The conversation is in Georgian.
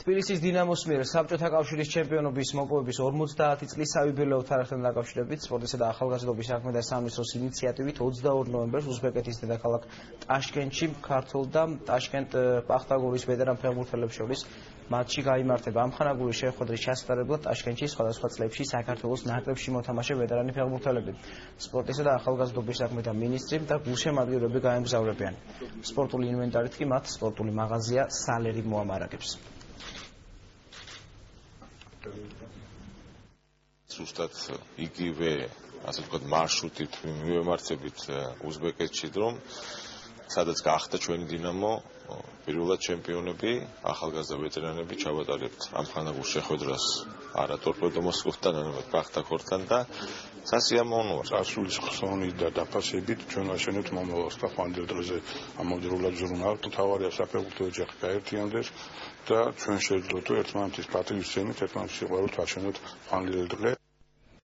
თბილისის დინამოს მიერ საბჭოთა კავშირის ჩემპიონობის მოპოვების 50 წლის საიუბილეო თარიღთან დაკავშირებით სპორტისა და ახალგაზრდობის საქმე და სამინისტროს ინიციატივით 22 ნოემბერს უზბეკეთის დედაქალაქ ტაშკენტში ქართულ და ტაშკენტ-პახტაგურის ვეტერან ფეხბურთელებს შორის მატჩი გაიმართება. ამხანაგური შეხვედრის ჩასატარებლად ტაშკენტში სხვადასხვა წლებში საქართველოს ნაკრებში მოთამაშე ვეტერანი ფეხბურთელები, სპორტისა და ახალგაზრდობის საქმეთა მინისტრი და გულშემატკივრები გაემგზავრებიან. სპორტული ინვენტარით კი მათ სპორტული მაღაზია სალერი მოამარაგებს. Ზუსტად იგივე, ასე ვთქვათ, მარშრუტით მივემართებით უზბეკეთში, რომ სადაც გახდა ჩვენი დინამო პირველად ჩემპიონები, ახალგაზრდა ვეტერანები ჩავატარებთ ამხანაგურ შეხვედრას არა ტორპედო მოსკოვთან, არამედ ბახტაქორთან და სასიამოვნოა. წარსულის ხსოვნით და დაფასებით ჩვენ ვაშენებთ მომავალს და ხვალ დღეზე ამავდროულად ზრუნავთ. თავარია საფეხბურთო ოჯახი გაერთიანდეს და ჩვენ შეძლოთ ერთმანეთის პატრიოტიზმით, ერთმანეთის სიყვარულით ვაშენოთ ხვალ დღე.